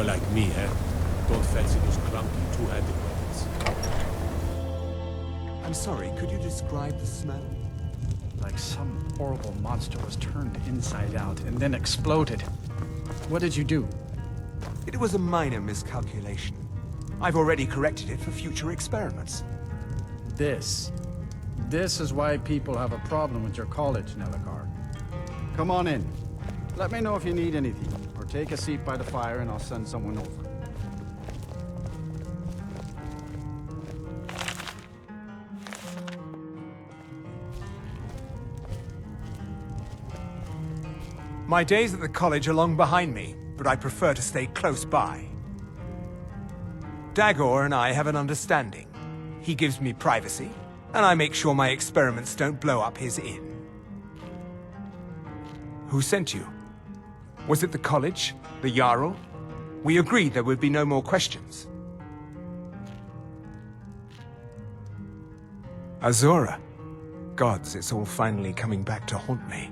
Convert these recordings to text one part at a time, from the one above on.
You're like me, eh? Don't fancy those clunky two-handed weapons. I'm sorry, could you describe the smell? Like some horrible monster was turned inside out and then exploded. What did you do? It was a minor miscalculation. I've already corrected it for future experiments. This is why people have a problem with your college, Nelligar. Come on in. Let me know if you need anything, or take a seat by the fire and I'll send someone over. My days at the college are long behind me, but I prefer to stay close by. Dagor and I have an understanding. He gives me privacy, and I make sure my experiments don't blow up his inn. Who sent you? Was it the college? The Jarl? We agreed there would be no more questions. Azura. Gods, it's all finally coming back to haunt me.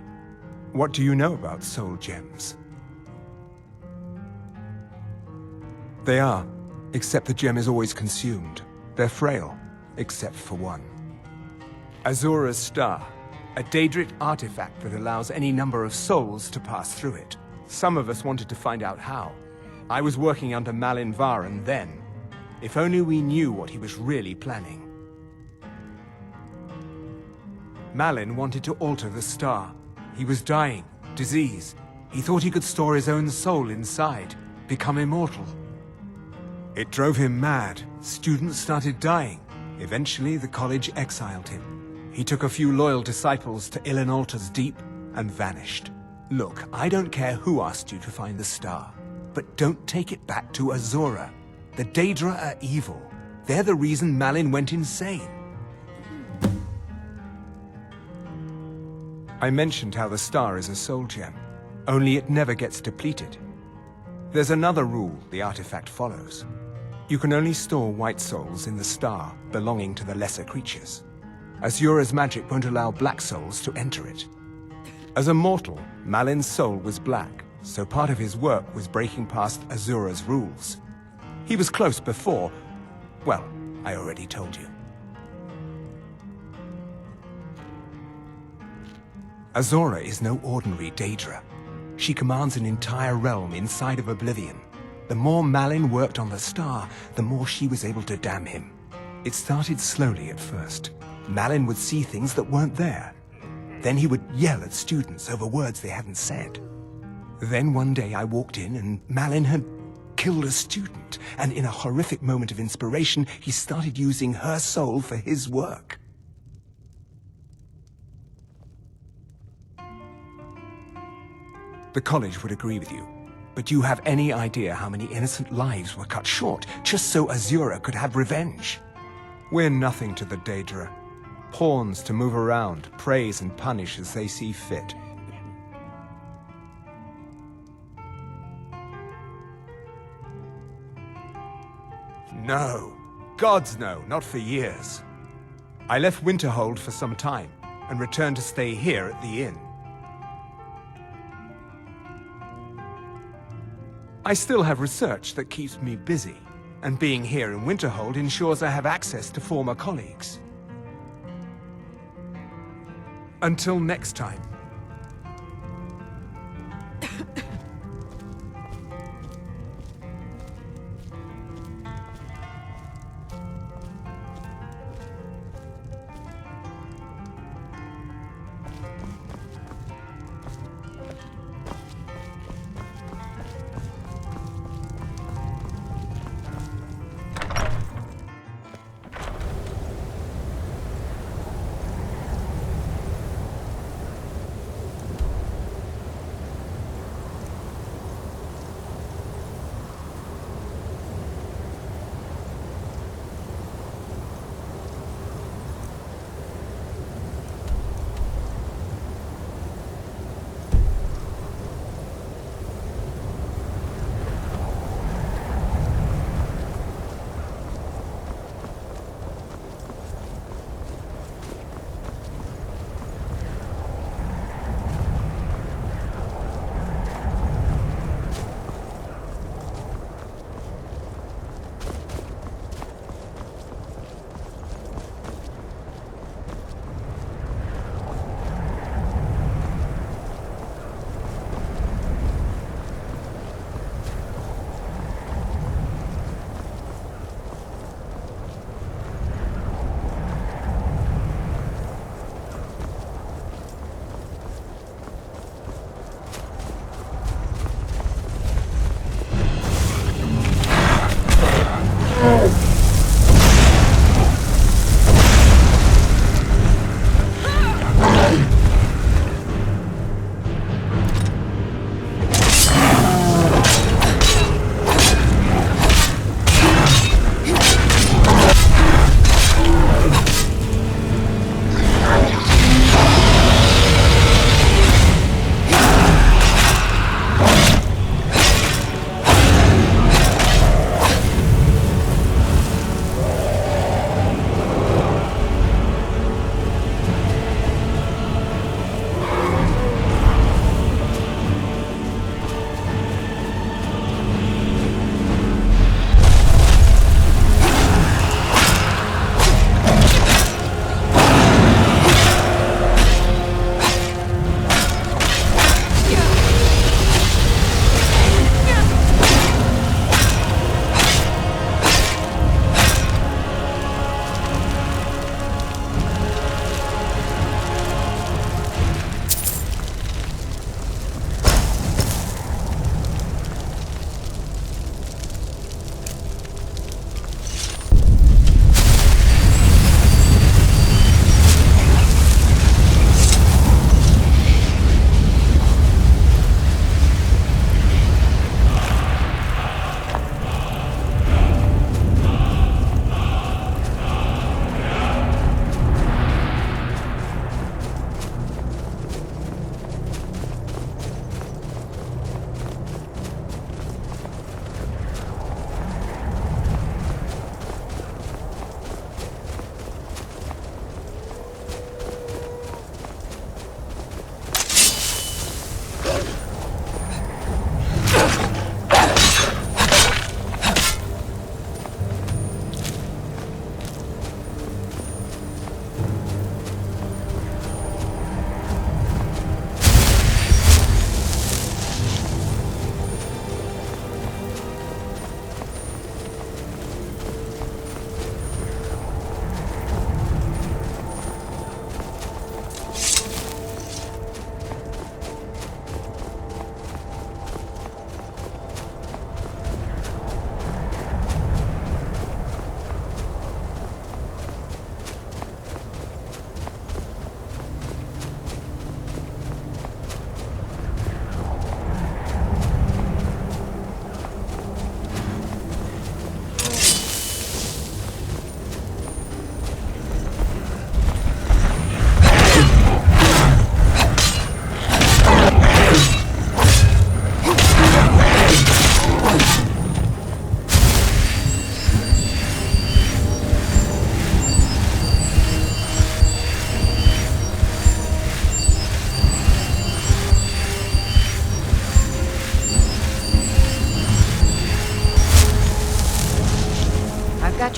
What do you know about soul gems? They are, except the gem is always consumed. They're frail, except for one. Azura's Star, a Daedric artifact that allows any number of souls to pass through it. Some of us wanted to find out how. I was working under Malin Varen then. If only we knew what he was really planning. Malin wanted to alter the star. He was dying, disease. He thought he could store his own soul inside, become immortal. It drove him mad. Students started dying. Eventually, the college exiled him. He took a few loyal disciples to Ilinalta's Deep and vanished. Look, I don't care who asked you to find the star, but don't take it back to Azura. The Daedra are evil. They're the reason Malin went insane. I mentioned how the star is a soul gem, only it never gets depleted. There's another rule the artifact follows. You can only store white souls in the star belonging to the lesser creatures. Azura's magic won't allow black souls to enter it. As a mortal, Malin's soul was black, so part of his work was breaking past Azura's rules. He was close before. Well, I already told you. Azura is no ordinary Daedra. She commands an entire realm inside of Oblivion. The more Malin worked on the star, the more she was able to damn him. It started slowly at first. Malin would see things that weren't there. Then he would yell at students over words they hadn't said. Then one day I walked in and Malin had killed a student, and in a horrific moment of inspiration, he started using her soul for his work. The college would agree with you, but do you have any idea how many innocent lives were cut short just so Azura could have revenge? We're nothing to the Daedra. Pawns to move around, praise and punish as they see fit. No. Gods no, not for years. I left Winterhold for some time and returned to stay here at the inn. I still have research that keeps me busy, and being here in Winterhold ensures I have access to former colleagues. Until next time.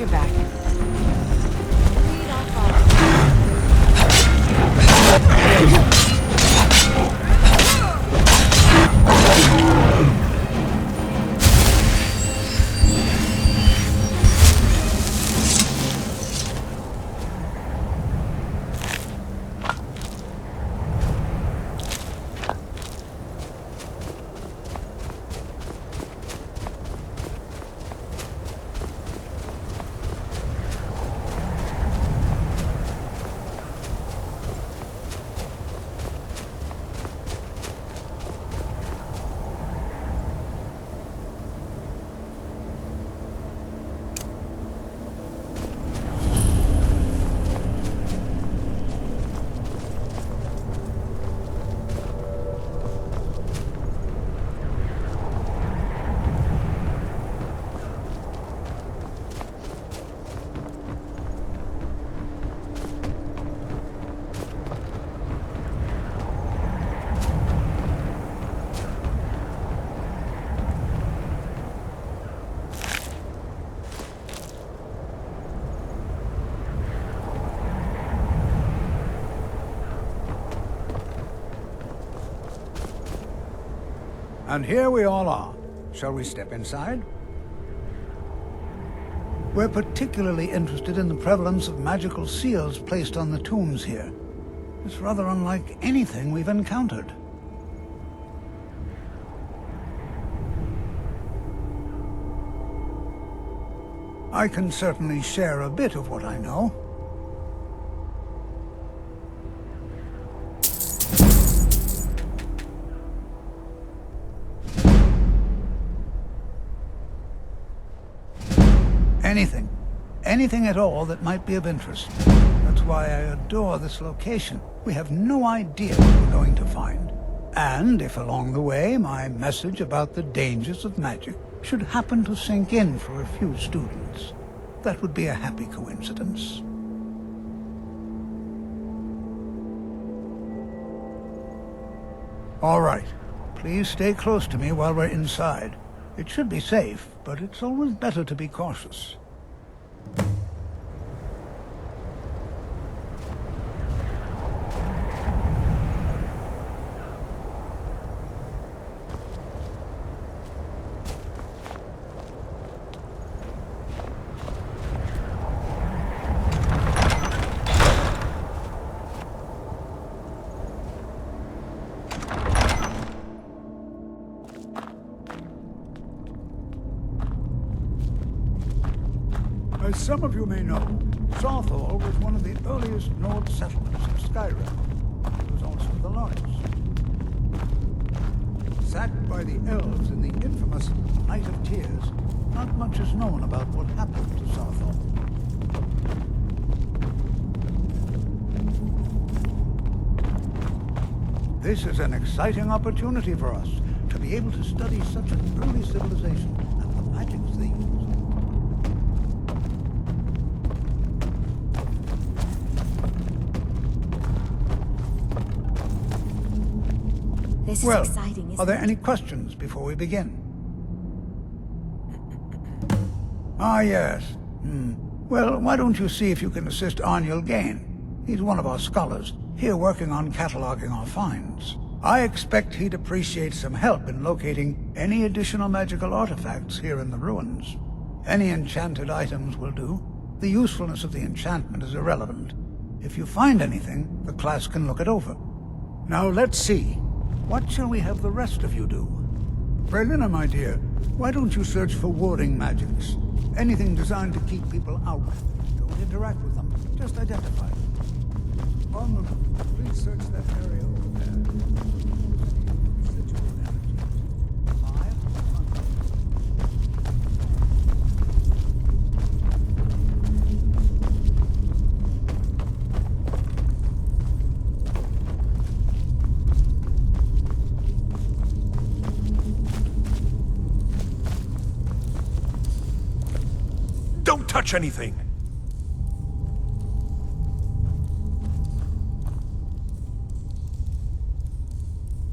your back. Lead off. And here we all are. Shall we step inside? We're particularly interested in the prevalence of magical seals placed on the tombs here. It's rather unlike anything we've encountered. I can certainly share a bit of what I know. Anything. Anything at all that might be of interest. That's why I adore this location. We have no idea what we're going to find. And if along the way my message about the dangers of magic should happen to sink in for a few students, that would be a happy coincidence. All right. Please stay close to me while we're inside. It should be safe, but it's always better to be cautious. As some of you may know, Sarthal was one of the earliest Nord settlements of Skyrim. It was also the largest. Sacked by the elves in the infamous Night of Tears, not much is known about what happened to Sarthal. This is an exciting opportunity for us to be able to study such an early civilization and the magics they used. This is exciting, isn't are there it? any questions before we begin? Ah, yes. Well, why don't you see if you can assist Arniel Gain? He's one of our scholars, here working on cataloging our finds. I expect he'd appreciate some help in locating any additional magical artifacts here in the ruins. Any enchanted items will do. The usefulness of the enchantment is irrelevant. If you find anything, the class can look it over. Now let's see. What shall we have the rest of you do? Berlina, my dear, why don't you search for warding magics? Anything designed to keep people out. Don't interact with them, just identify them. Armor, please search that area over there. Residual energy. 500. Don't touch anything!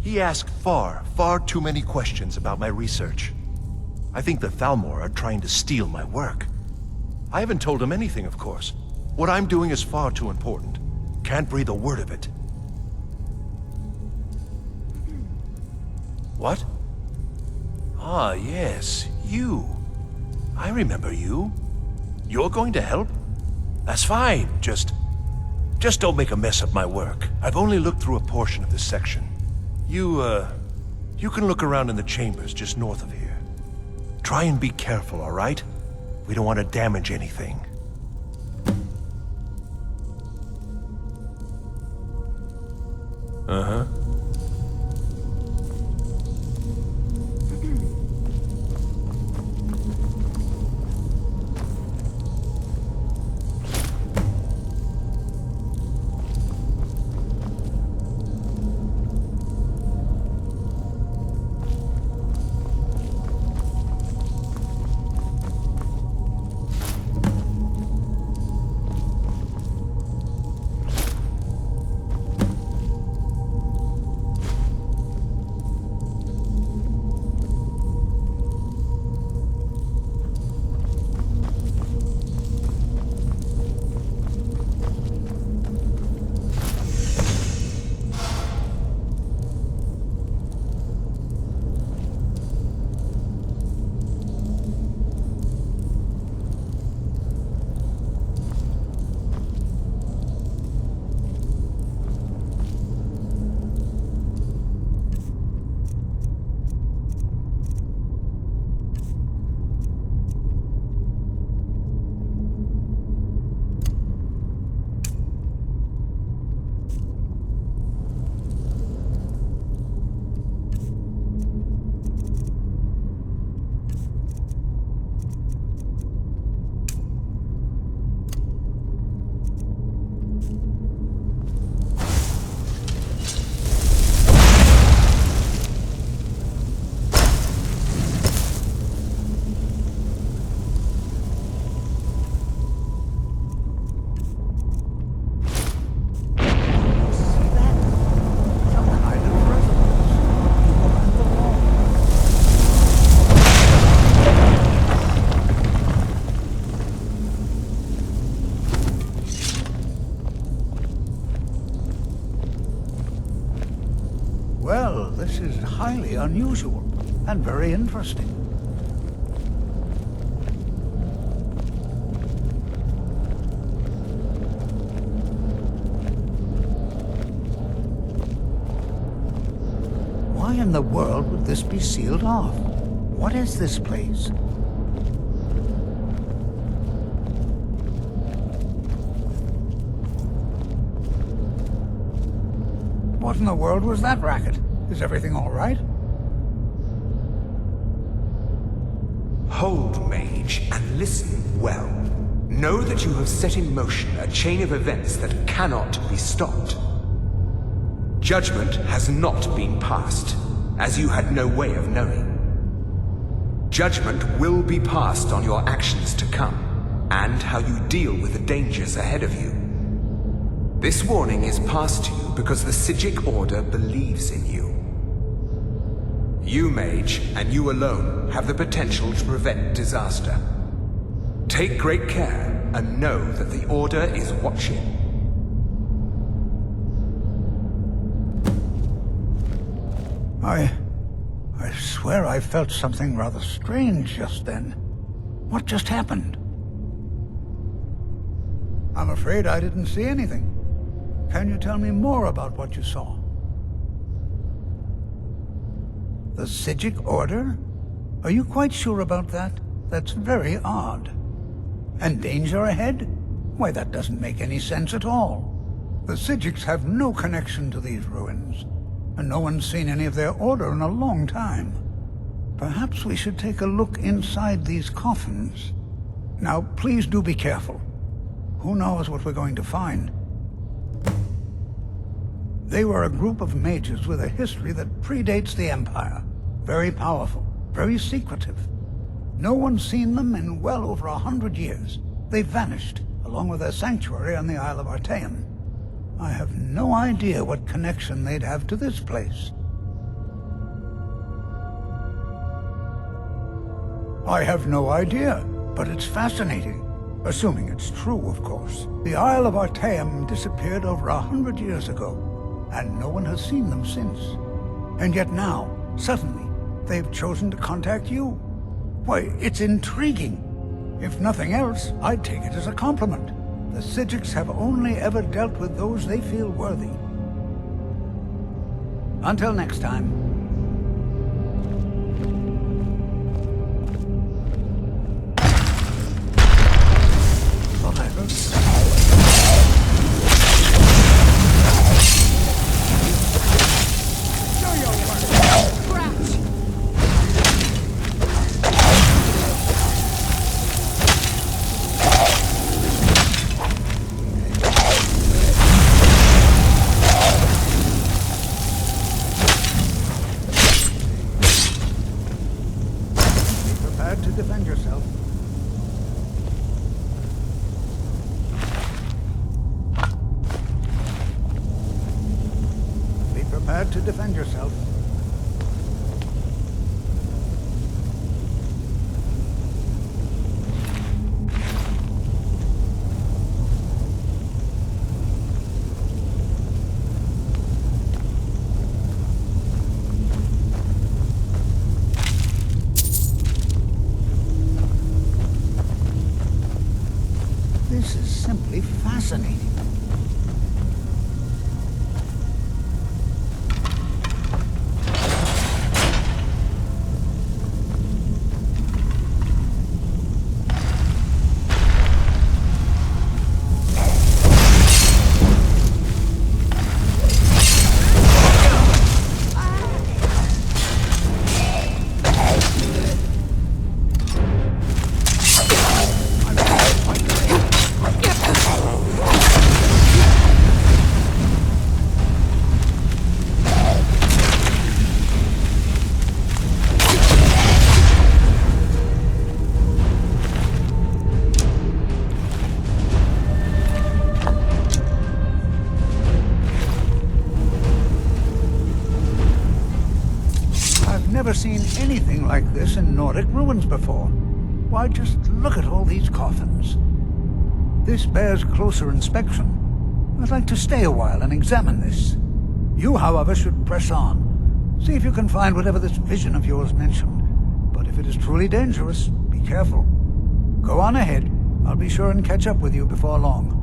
He asked far too many questions about my research. I think the Thalmor are trying to steal my work. I haven't told him anything, of course. What I'm doing is far too important. Can't breathe a word of it. What? Ah, yes, you. I remember you. You're going to help? That's fine, just don't make a mess of my work. I've only looked through a portion of this section. You can look around in the chambers just north of here. Try and be careful, all right? We don't want to damage anything. Uh-huh. Well, this is highly unusual and very interesting. Why in the world would this be sealed off? What is this place? What in the world was that racket? Is everything all right? Hold, mage, and listen well. Know that you have set in motion a chain of events that cannot be stopped. Judgment has not been passed, as you had no way of knowing. Judgment will be passed on your actions to come, and how you deal with the dangers ahead of you. This warning is passed to you because the Psijic Order believes in you. You, mage, and you alone, have the potential to prevent disaster. Take great care, and know that the Order is watching. I swear I felt something rather strange just then. What just happened? I'm afraid I didn't see anything. Can you tell me more about what you saw? The Psijic Order? Are you quite sure about that? That's very odd. And danger ahead? Why, that doesn't make any sense at all. The Psijics have no connection to these ruins, and no one's seen any of their order in a long time. Perhaps we should take a look inside these coffins. Now, please do be careful. Who knows what we're going to find? They were a group of mages with a history that predates the Empire. Very powerful, very secretive. No one's seen them in well over 100 years. They vanished, along with their sanctuary on the Isle of Artaeum. I have no idea what connection they'd have to this place. I have no idea, but it's fascinating. Assuming it's true, of course. The Isle of Artaeum disappeared over 100 years ago, and no one has seen them since. And yet now, suddenly, they've chosen to contact you. Why, it's intriguing. If nothing else, I'd take it as a compliment. The Psijics have only ever dealt with those they feel worthy. Until next time. To defend yourself. Be prepared to defend yourself. This is simply fascinating. Never seen anything like this in Nordic ruins before. Why, just look at all these coffins. This bears closer inspection. I'd like to stay a while and examine this. You, however, should press on. See if you can find whatever this vision of yours mentioned. But if it is truly dangerous, be careful. Go on ahead. I'll be sure and catch up with you before long.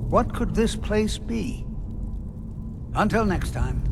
What could this place be? Until next time.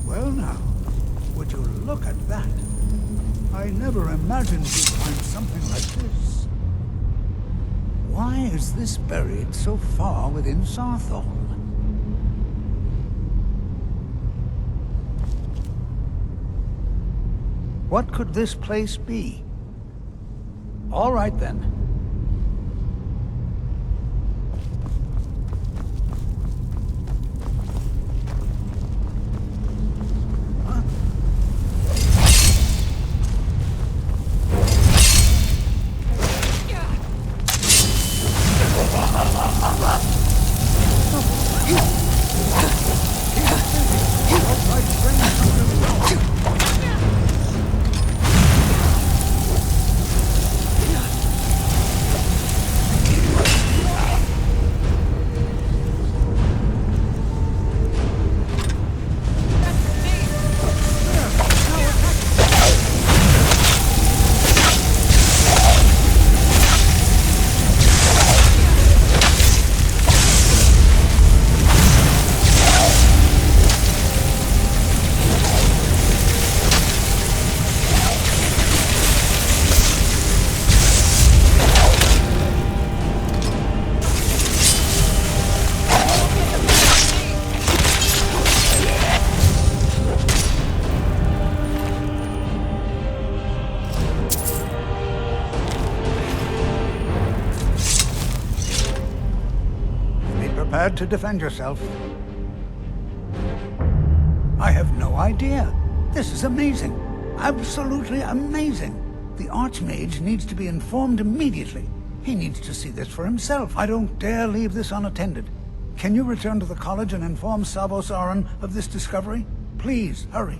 Well now, would you look at that? I never imagined you'd find something like this. Why is this buried so far within Sarthal? What could this place be? All right then. Prepared to defend yourself. I have no idea. This is amazing. Absolutely amazing. The Archmage needs to be informed immediately. He needs to see this for himself. I don't dare leave this unattended. Can you return to the college and inform Savos Aran of this discovery? Please, hurry.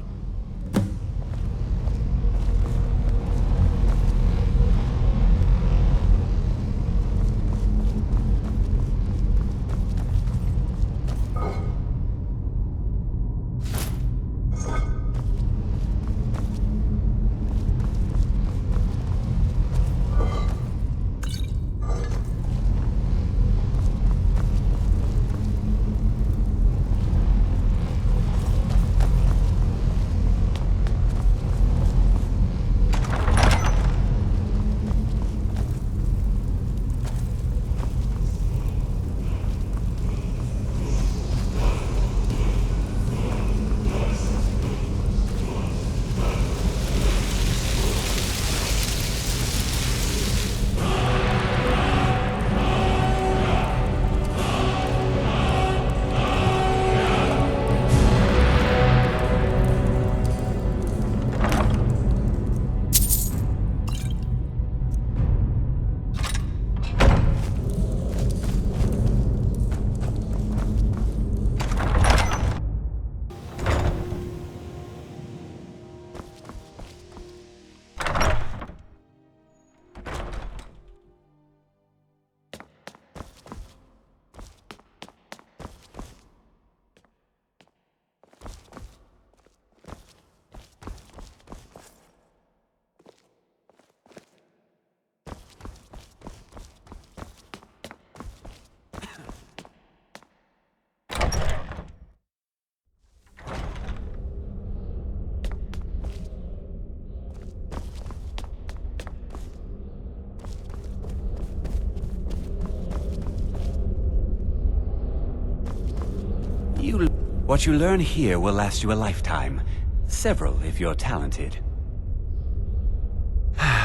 What you learn here will last you a lifetime. Several, if you're talented.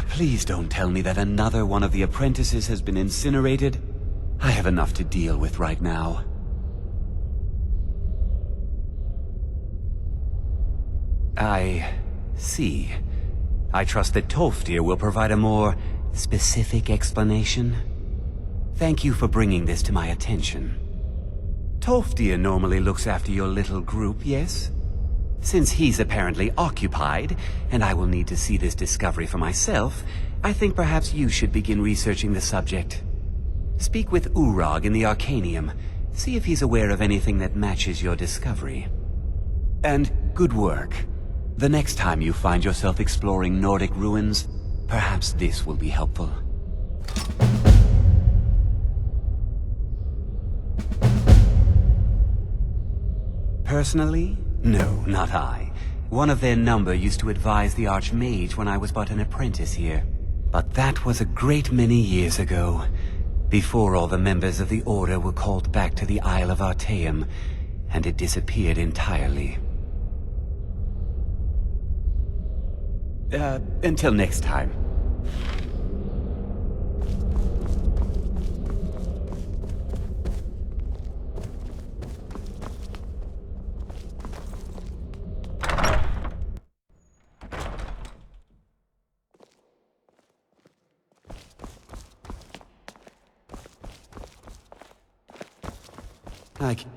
Please don't tell me that another one of the apprentices has been incinerated. I have enough to deal with right now. I see. I trust that Tolfdir will provide a more specific explanation. Thank you for bringing this to my attention. Tolfdir normally looks after your little group, yes? Since he's apparently occupied, and I will need to see this discovery for myself, I think perhaps you should begin researching the subject. Speak with Urag in the Arcanium. See if he's aware of anything that matches your discovery. And good work. The next time you find yourself exploring Nordic ruins, perhaps this will be helpful. Personally? No, not I. One of their number used to advise the Archmage when I was but an apprentice here. But that was a great many years ago, before all the members of the Order were called back to the Isle of Artaeum, and it disappeared entirely. Until next time. I care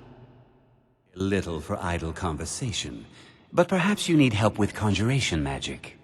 little for idle conversation, but perhaps you need help with conjuration magic.